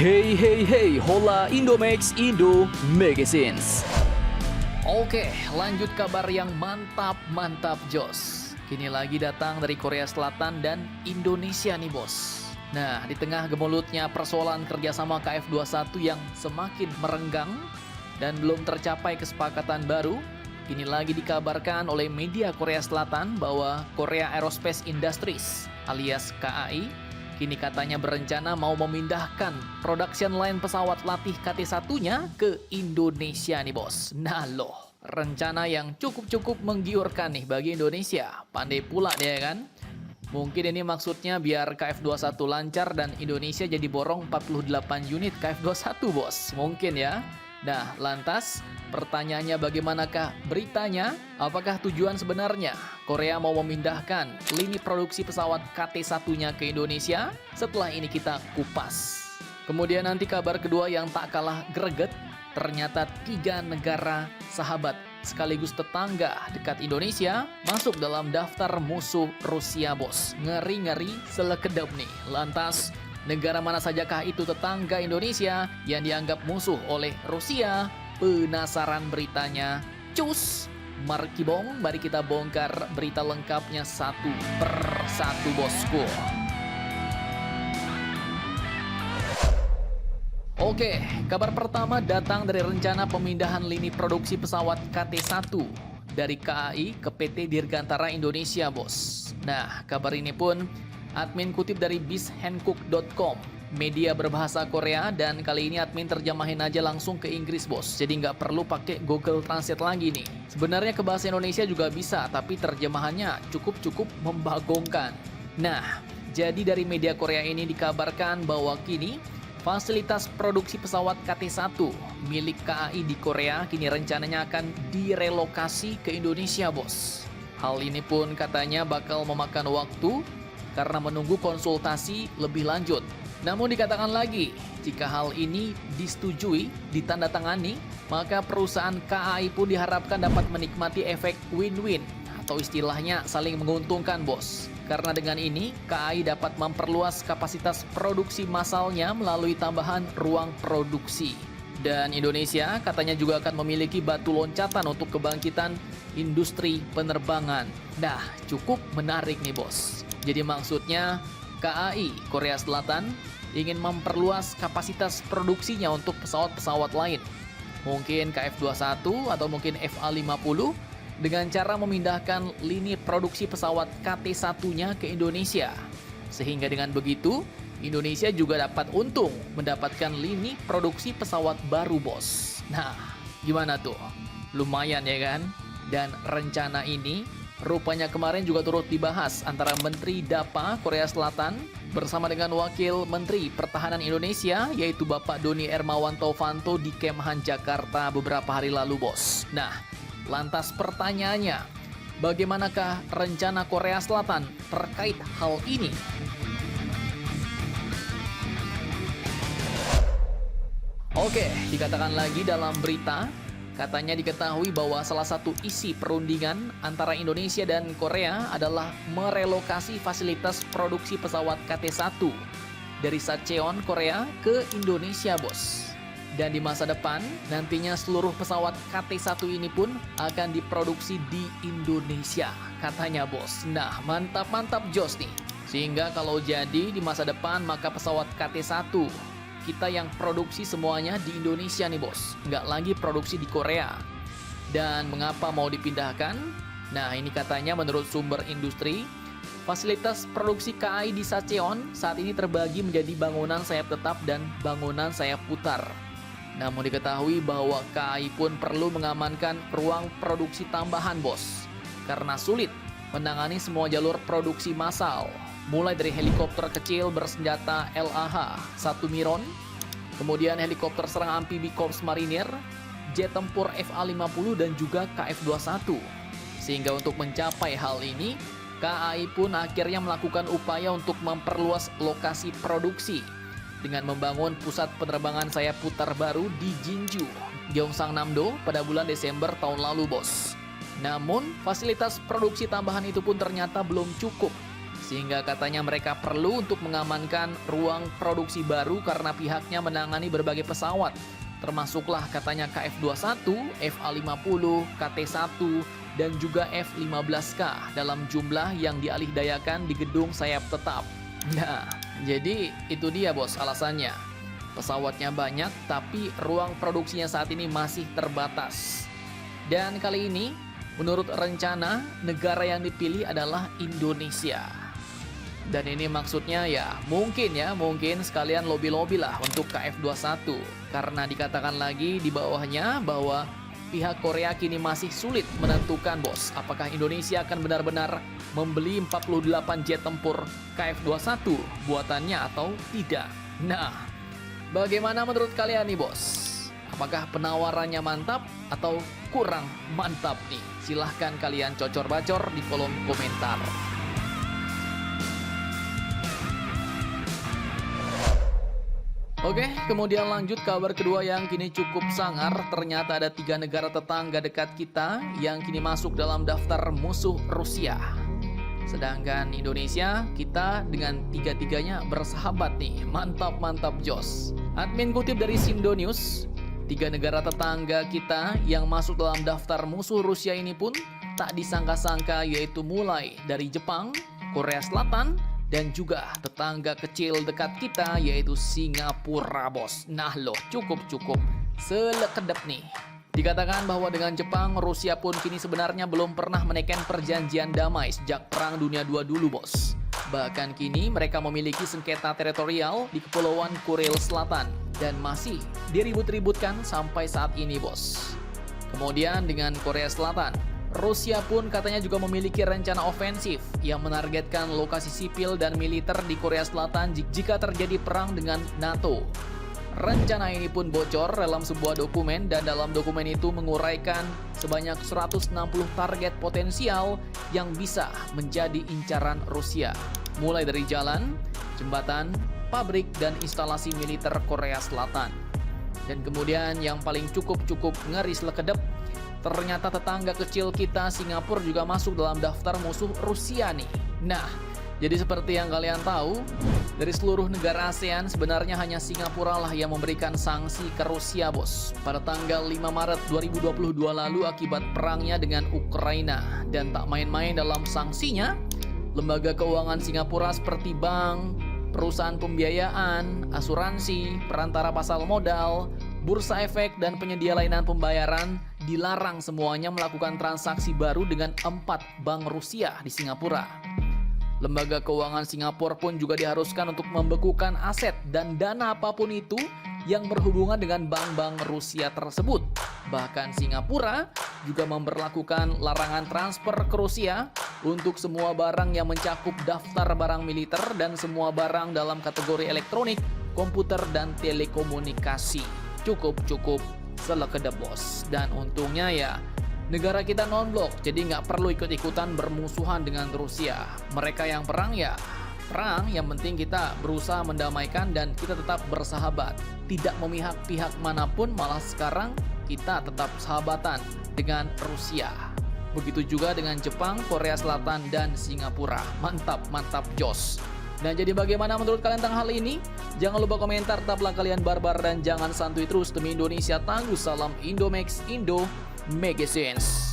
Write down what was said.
Hey hey hey, hola Indomax Indo Magazines. Oke, lanjut kabar yang mantap Jos. Kini lagi datang dari Korea Selatan dan Indonesia nih bos. Nah, di tengah gemulutnya persoalan kerjasama KF21 yang semakin merenggang dan belum tercapai kesepakatan baru, kini lagi dikabarkan oleh media Korea Selatan bahwa Korea Aerospace Industries alias KAI kini katanya berencana mau memindahkan production line pesawat latih KT1-nya ke Indonesia nih bos. Nah loh, rencana yang cukup menggiurkan nih bagi Indonesia. Pandai pula dia kan? Mungkin ini maksudnya biar KF21 lancar dan Indonesia jadi borong 48 unit KF21 bos. Mungkin ya. Nah, lantas pertanyaannya bagaimanakah beritanya? Apakah tujuan sebenarnya Korea mau memindahkan lini produksi pesawat KT1-nya ke Indonesia? Setelah ini kita kupas. Kemudian nanti kabar kedua yang tak kalah greget, ternyata 3 negara sahabat sekaligus tetangga dekat Indonesia masuk dalam daftar musuh Rusia bos. Ngeri-ngeri selekedap nih. Lantas negara mana sajakah itu tetangga Indonesia yang dianggap musuh oleh Rusia? Penasaran beritanya? Cus! Markibong, mari kita bongkar berita lengkapnya satu per satu bosku. Oke, kabar pertama datang dari rencana pemindahan lini produksi pesawat KT1 dari KAI ke PT Dirgantara Indonesia bos. Nah, kabar ini pun admin kutip dari bishankook.com, media berbahasa Korea, dan kali ini admin terjemahin aja langsung ke Inggris bos. Jadi nggak perlu pakai Google Translate lagi nih. Sebenarnya ke bahasa Indonesia juga bisa, tapi terjemahannya cukup membagongkan. Nah, jadi dari media Korea ini dikabarkan bahwa kini fasilitas produksi pesawat KT1 milik KAI di Korea kini rencananya akan direlokasi ke Indonesia bos. Hal ini pun katanya bakal memakan waktu karena menunggu konsultasi lebih lanjut. Namun dikatakan lagi, jika hal ini disetujui, ditandatangani, maka perusahaan KAI pun diharapkan dapat menikmati efek win-win atau istilahnya saling menguntungkan bos. Karena dengan ini, KAI dapat memperluas kapasitas produksi massalnya melalui tambahan ruang produksi. Dan Indonesia katanya juga akan memiliki batu loncatan untuk kebangkitan industri penerbangan. Nah, cukup menarik nih bos. Jadi maksudnya KAI Korea Selatan ingin memperluas kapasitas produksinya untuk pesawat-pesawat lain. Mungkin KF21 atau mungkin FA50 dengan cara memindahkan lini produksi pesawat KT1-nya ke Indonesia. Sehingga dengan begitu, Indonesia juga dapat untung mendapatkan lini produksi pesawat baru bos. Nah, gimana tuh? Lumayan ya kan? Dan rencana ini rupanya kemarin juga turut dibahas antara Menteri DAPA Korea Selatan bersama dengan Wakil Menteri Pertahanan Indonesia yaitu Bapak Doni Hermawan Taufanto di Kemhan Jakarta beberapa hari lalu bos. Nah, lantas pertanyaannya, bagaimanakah rencana Korea Selatan terkait hal ini? Oke, dikatakan lagi dalam berita, katanya diketahui bahwa salah satu isi perundingan antara Indonesia dan Korea adalah merelokasi fasilitas produksi pesawat KT1 dari Sacheon, Korea ke Indonesia bos. Dan di masa depan, nantinya seluruh pesawat KT1 ini pun akan diproduksi di Indonesia, katanya bos. Nah, mantap Jos nih. Sehingga kalau jadi di masa depan, maka pesawat KT1 kita yang produksi semuanya di Indonesia nih bos. Nggak lagi produksi di Korea. Dan mengapa mau dipindahkan? Nah, ini katanya menurut sumber industri, fasilitas produksi KAI di Sacheon saat ini terbagi menjadi bangunan sayap tetap dan bangunan sayap putar. Namun diketahui bahwa KAI pun perlu mengamankan ruang produksi tambahan bos. Karena sulit menangani semua jalur produksi massal. Mulai dari helikopter kecil bersenjata LAH-1 Miron, kemudian helikopter serang amfibi Korps Marinir, jet tempur FA50 dan juga KF21. Sehingga untuk mencapai hal ini, KAI pun akhirnya melakukan upaya untuk memperluas lokasi produksi dengan membangun pusat penerbangan sayap putar baru di Jinju, Gyeongsangnam-do pada bulan Desember tahun lalu bos. Namun, fasilitas produksi tambahan itu pun ternyata belum cukup Sehingga katanya mereka perlu untuk mengamankan ruang produksi baru karena pihaknya menangani berbagai pesawat. Termasuklah katanya KF-21, FA-50, KT-1, dan juga F-15K dalam jumlah yang dialihdayakan di gedung sayap tetap. Nah, jadi itu dia bos alasannya. Pesawatnya banyak tapi ruang produksinya saat ini masih terbatas. Dan kali ini, menurut rencana, negara yang dipilih adalah Indonesia. Dan ini maksudnya ya mungkin sekalian lobby-lobby lah untuk KF-21. Karena dikatakan lagi di bawahnya bahwa pihak Korea kini masih sulit menentukan bos, apakah Indonesia akan benar-benar membeli 48 jet tempur KF-21 buatannya atau tidak. Nah, bagaimana menurut kalian nih bos? Apakah penawarannya mantap atau kurang mantap nih? Silahkan kalian cocor-bacor di kolom komentar. Oke, kemudian lanjut kabar kedua yang kini cukup sangar. Ternyata ada 3 negara tetangga dekat kita yang kini masuk dalam daftar musuh Rusia. Sedangkan Indonesia, kita dengan 3-tiganya bersahabat nih. Mantap jos. Admin kutip dari Sindo News, 3 negara tetangga kita yang masuk dalam daftar musuh Rusia ini pun tak disangka-sangka, yaitu mulai dari Jepang, Korea Selatan, dan juga tetangga kecil dekat kita yaitu Singapura bos. Nah loh, cukup selekedap nih. Dikatakan bahwa dengan Jepang, Rusia pun kini sebenarnya belum pernah menekan perjanjian damai sejak Perang Dunia II dulu bos. Bahkan kini mereka memiliki sengketa teritorial di Kepulauan Kuril Selatan dan masih diribut-ributkan sampai saat ini bos. Kemudian dengan Korea Selatan, Rusia pun katanya juga memiliki rencana ofensif yang menargetkan lokasi sipil dan militer di Korea Selatan jika terjadi perang dengan NATO. Rencana ini pun bocor dalam sebuah dokumen, dan dalam dokumen itu menguraikan sebanyak 160 target potensial yang bisa menjadi incaran Rusia. Mulai dari jalan, jembatan, pabrik, dan instalasi militer Korea Selatan. Dan kemudian yang paling cukup ngeri selekedep, ternyata tetangga kecil kita Singapura juga masuk dalam daftar musuh Rusia nih. Nah, jadi seperti yang kalian tahu, dari seluruh negara ASEAN sebenarnya hanya Singapura lah yang memberikan sanksi ke Rusia bos. Pada tanggal 5 Maret 2022 lalu akibat perangnya dengan Ukraina. Dan tak main-main dalam sanksinya, lembaga keuangan Singapura seperti bank, perusahaan pembiayaan, asuransi, perantara pasar modal, bursa efek, dan penyedia layanan pembayaran dilarang semuanya melakukan transaksi baru dengan 4 bank Rusia di Singapura. Lembaga keuangan Singapura pun juga diharuskan untuk membekukan aset dan dana apapun itu yang berhubungan dengan bank-bank Rusia tersebut. Bahkan Singapura juga memberlakukan larangan transfer ke Rusia untuk semua barang yang mencakup daftar barang militer dan semua barang dalam kategori elektronik, komputer, dan telekomunikasi. Cukup selekedap bos. Dan untungnya ya negara kita non-blok, jadi nggak perlu ikut-ikutan bermusuhan dengan Rusia. Mereka yang perang ya perang, yang penting kita berusaha mendamaikan dan kita tetap bersahabat, tidak memihak pihak manapun. Malah sekarang kita tetap sahabatan dengan Rusia. Begitu juga dengan Jepang, Korea Selatan, dan Singapura. Mantap jos. Dan jadi bagaimana menurut kalian tentang hal ini? Jangan lupa komentar, tetaplah kalian barbar dan jangan santuy terus demi Indonesia tangguh. Salam Indomax, Indo Magazines.